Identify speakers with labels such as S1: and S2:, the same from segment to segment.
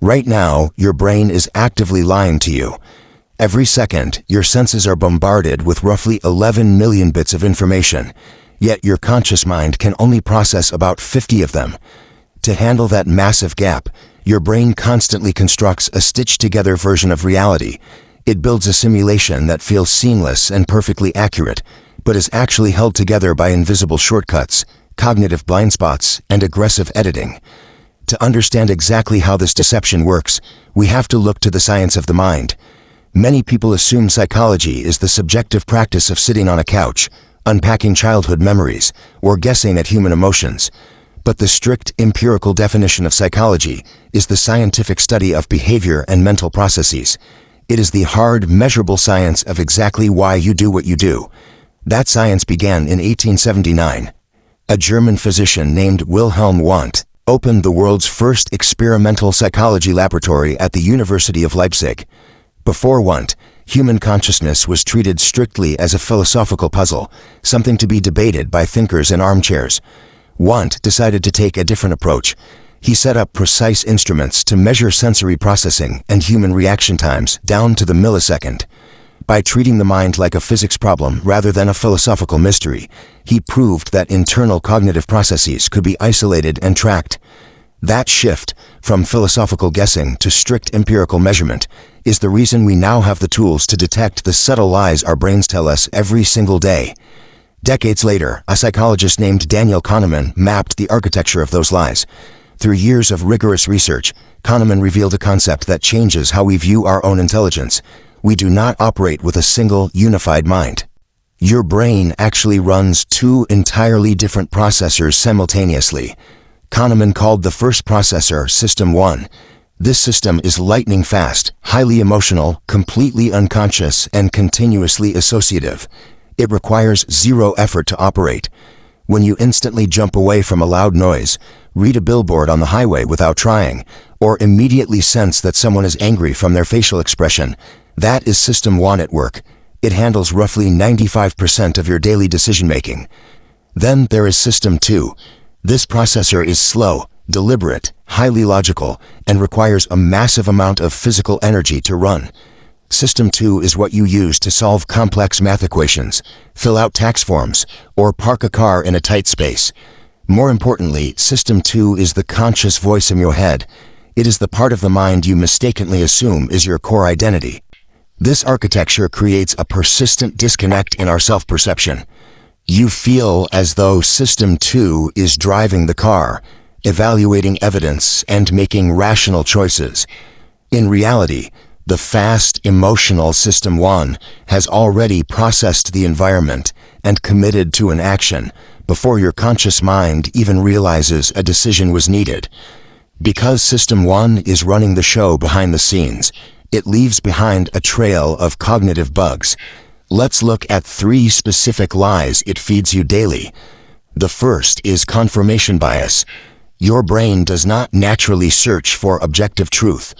S1: Right now, your brain is actively lying to you. Every second, your senses are bombarded with roughly 11 million bits of information, yet your conscious mind can only process about 50 of them. To handle that massive gap, your brain constantly constructs a stitched-together version of reality. It builds a simulation that feels seamless and perfectly accurate, but is actually held together by invisible shortcuts, cognitive blind spots, and aggressive editing. To understand exactly how this deception works, we have to look to the science of the mind. Many people assume psychology is the subjective practice of sitting on a couch, unpacking childhood memories, or guessing at human emotions. But the strict empirical definition of psychology is the scientific study of behavior and mental processes. It is the hard, measurable science of exactly why you do what you do. That science began in 1879. A German physician named Wilhelm Wundt opened the world's first experimental psychology laboratory at the University of Leipzig. Before Wundt, human consciousness was treated strictly as a philosophical puzzle, something to be debated by thinkers in armchairs. Wundt decided to take a different approach. He set up precise instruments to measure sensory processing and human reaction times down to the millisecond. By treating the mind like a physics problem rather than a philosophical mystery, he proved that internal cognitive processes could be isolated and tracked. That shift, from philosophical guessing to strict empirical measurement, is the reason we now have the tools to detect the subtle lies our brains tell us every single day. Decades later, a psychologist named Daniel Kahneman mapped the architecture of those lies. Through years of rigorous research, Kahneman revealed a concept that changes how we view our own intelligence. We do not operate with a single, unified mind. Your brain actually runs two entirely different processors simultaneously. Kahneman called the first processor System 1. This system is lightning fast, highly emotional, completely unconscious, and continuously associative. It requires zero effort to operate. When you instantly jump away from a loud noise, read a billboard on the highway without trying, or immediately sense that someone is angry from their facial expression, that is System 1 at work. It handles roughly 95% of your daily decision-making. Then there is System 2. This processor is slow, deliberate, highly logical, and requires a massive amount of physical energy to run. System 2 is what you use to solve complex math equations, fill out tax forms, or park a car in a tight space. More importantly, System 2 is the conscious voice in your head. It is the part of the mind you mistakenly assume is your core identity. This architecture creates a persistent disconnect in our self-perception. You feel as though System 2 is driving the car, evaluating evidence and making rational choices. In reality, the fast, emotional System 1 has already processed the environment and committed to an action before your conscious mind even realizes a decision was needed. Because System 1 is running the show behind the scenes, it leaves behind a trail of cognitive bugs. Let's look at 3 specific lies it feeds you daily. The first is confirmation bias. Your brain does not naturally search for objective truth.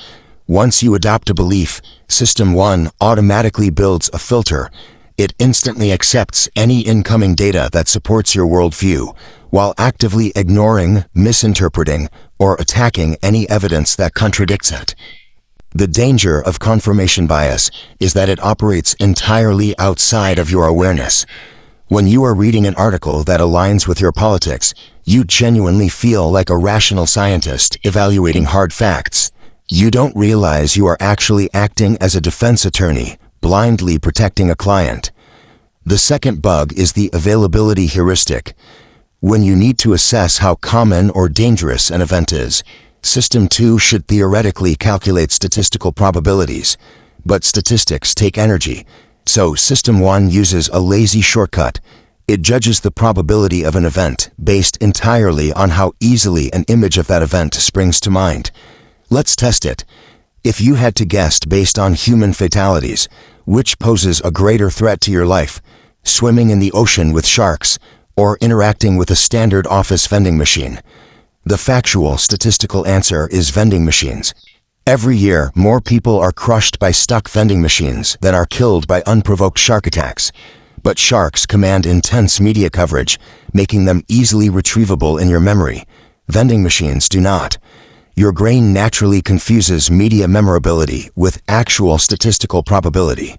S1: Once you adopt a belief, System 1 automatically builds a filter. It instantly accepts any incoming data that supports your worldview, while actively ignoring, misinterpreting, or attacking any evidence that contradicts it. The danger of confirmation bias is that it operates entirely outside of your awareness. When you are reading an article that aligns with your politics, you genuinely feel like a rational scientist evaluating hard facts. You don't realize you are actually acting as a defense attorney, blindly protecting a client. The second bug is the availability heuristic. When you need to assess how common or dangerous an event is, System 2 should theoretically calculate statistical probabilities, but statistics take energy, so System 1 uses a lazy shortcut. It judges the probability of an event based entirely on how easily an image of that event springs to mind. Let's test it. If you had to guess based on human fatalities, which poses a greater threat to your life, swimming in the ocean with sharks or interacting with a standard office vending machine? The factual statistical answer is vending machines. Every year, more people are crushed by stuck vending machines than are killed by unprovoked shark attacks. But sharks command intense media coverage, making them easily retrievable in your memory. Vending machines do not. Your brain naturally confuses media memorability with actual statistical probability.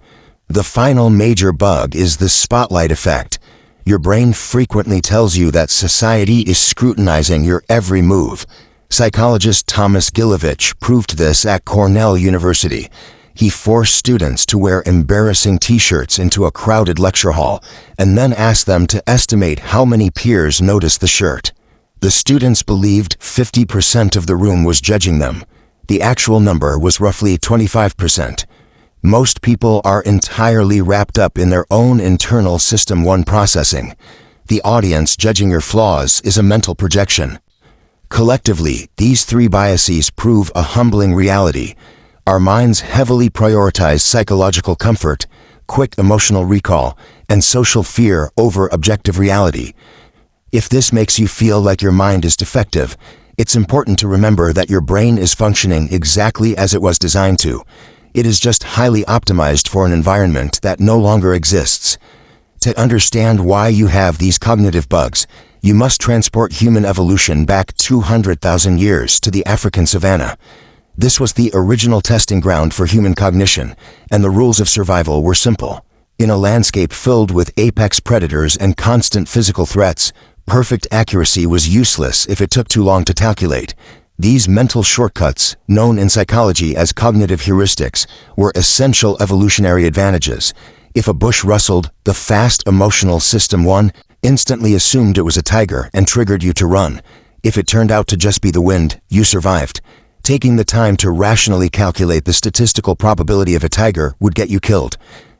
S1: The final major bug is the spotlight effect. Your brain frequently tells you that society is scrutinizing your every move. Psychologist Thomas Gilovich proved this at Cornell University. He forced students to wear embarrassing t-shirts into a crowded lecture hall and then asked them to estimate how many peers noticed the shirt. The students believed 50% of the room was judging them. The actual number was roughly 25%. Most people are entirely wrapped up in their own internal System 1 processing. The audience judging your flaws is a mental projection. Collectively, these three biases prove a humbling reality. Our minds heavily prioritize psychological comfort, quick emotional recall, and social fear over objective reality. If this makes you feel like your mind is defective, it's important to remember that your brain is functioning exactly as it was designed to. It is just highly optimized for an environment that no longer exists. To understand why you have these cognitive bugs, you must transport human evolution back 200,000 years to the African savanna. This was the original testing ground for human cognition, and the rules of survival were simple. In a landscape filled with apex predators and constant physical threats, perfect accuracy was useless if it took too long to calculate. These mental shortcuts, known in psychology as cognitive heuristics, were essential evolutionary advantages. If a bush rustled, the fast emotional System 1 instantly assumed it was a tiger and triggered you to run. If it turned out to just be the wind, you survived. Taking the time to rationally calculate the statistical probability of a tiger would get you killed.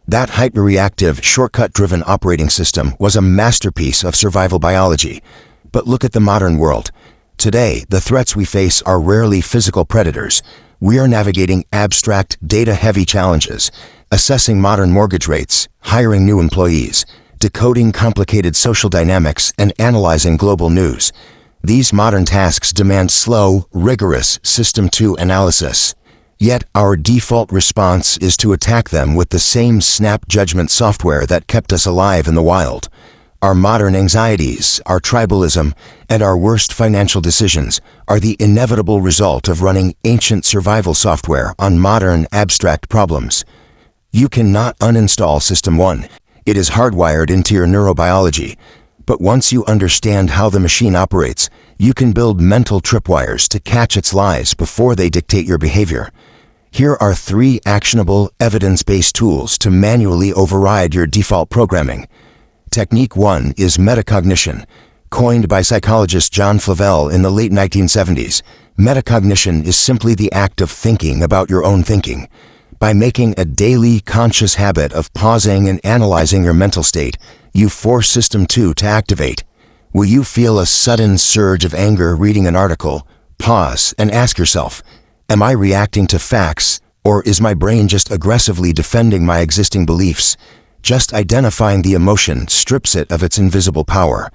S1: That hyper-reactive, shortcut-driven operating system was a masterpiece of survival biology. But look at the modern world. Today, the threats we face are rarely physical predators. We are navigating abstract, data-heavy challenges, assessing modern mortgage rates, hiring new employees, decoding complicated social dynamics, and analyzing global news. These modern tasks demand slow, rigorous System 2 analysis. Yet, our default response is to attack them with the same snap judgment software that kept us alive in the wild. Our modern anxieties, our tribalism, and our worst financial decisions are the inevitable result of running ancient survival software on modern, abstract problems. You cannot uninstall System 1. It is hardwired into your neurobiology. But once you understand how the machine operates, you can build mental tripwires to catch its lies before they dictate your behavior. Here are 3 actionable, evidence-based tools to manually override your default programming. Technique 1 is metacognition. Coined by psychologist John Flavel in the late 1970s, metacognition is simply the act of thinking about your own thinking. By making a daily, conscious habit of pausing and analyzing your mental state, you force System 2 to activate. Will you feel a sudden surge of anger reading an article? Pause and ask yourself, am I reacting to facts, or is my brain just aggressively defending my existing beliefs? Just identifying the emotion strips it of its invisible power.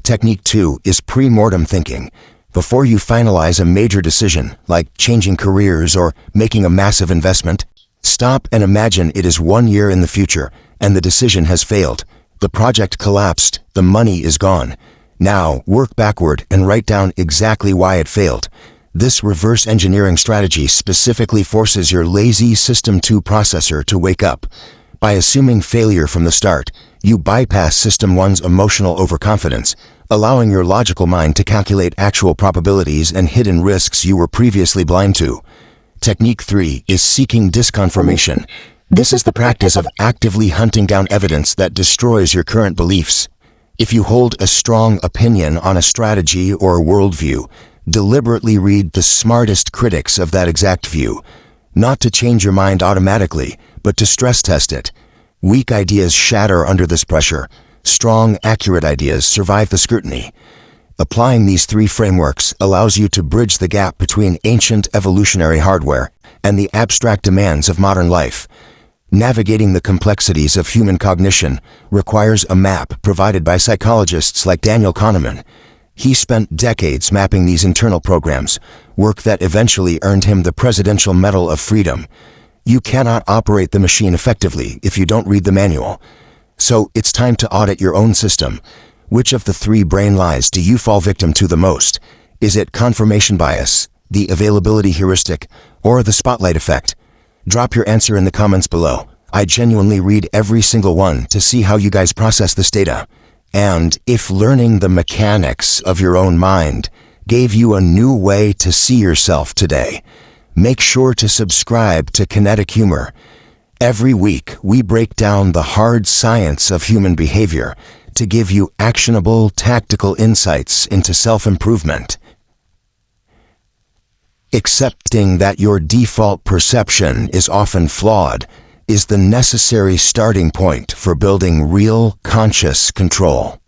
S1: Technique 2 is pre-mortem thinking. Before you finalize a major decision, like changing careers or making a massive investment, stop and imagine it is 1 year in the future, and the decision has failed. The project collapsed, the money is gone. Now, work backward and write down exactly why it failed. This reverse engineering strategy specifically forces your lazy System 2 processor to wake up. By assuming failure from the start, you bypass System 1's emotional overconfidence, allowing your logical mind to calculate actual probabilities and hidden risks you were previously blind to. Technique 3 is seeking disconfirmation. This is the practice of actively hunting down evidence that destroys your current beliefs. If you hold a strong opinion on a strategy or a worldview, deliberately read the smartest critics of that exact view, not to change your mind automatically, but to stress test it. Weak ideas shatter under this pressure. Strong, accurate ideas survive the scrutiny. Applying these 3 frameworks allows you to bridge the gap between ancient evolutionary hardware and the abstract demands of modern life. Navigating the complexities of human cognition requires a map provided by psychologists like Daniel Kahneman. He spent decades mapping these internal programs, work that eventually earned him the Presidential Medal of Freedom. You cannot operate the machine effectively if you don't read the manual. So it's time to audit your own system. Which of the 3 brain lies do you fall victim to the most? Is it confirmation bias, the availability heuristic, or the spotlight effect? Drop your answer in the comments below. I genuinely read every single one to see how you guys process this data. And if learning the mechanics of your own mind gave you a new way to see yourself today, make sure to subscribe to Kinetic Humor. Every week, we break down the hard science of human behavior to give you actionable, tactical insights into self-improvement. Accepting that your default perception is often flawed is the necessary starting point for building real, conscious control.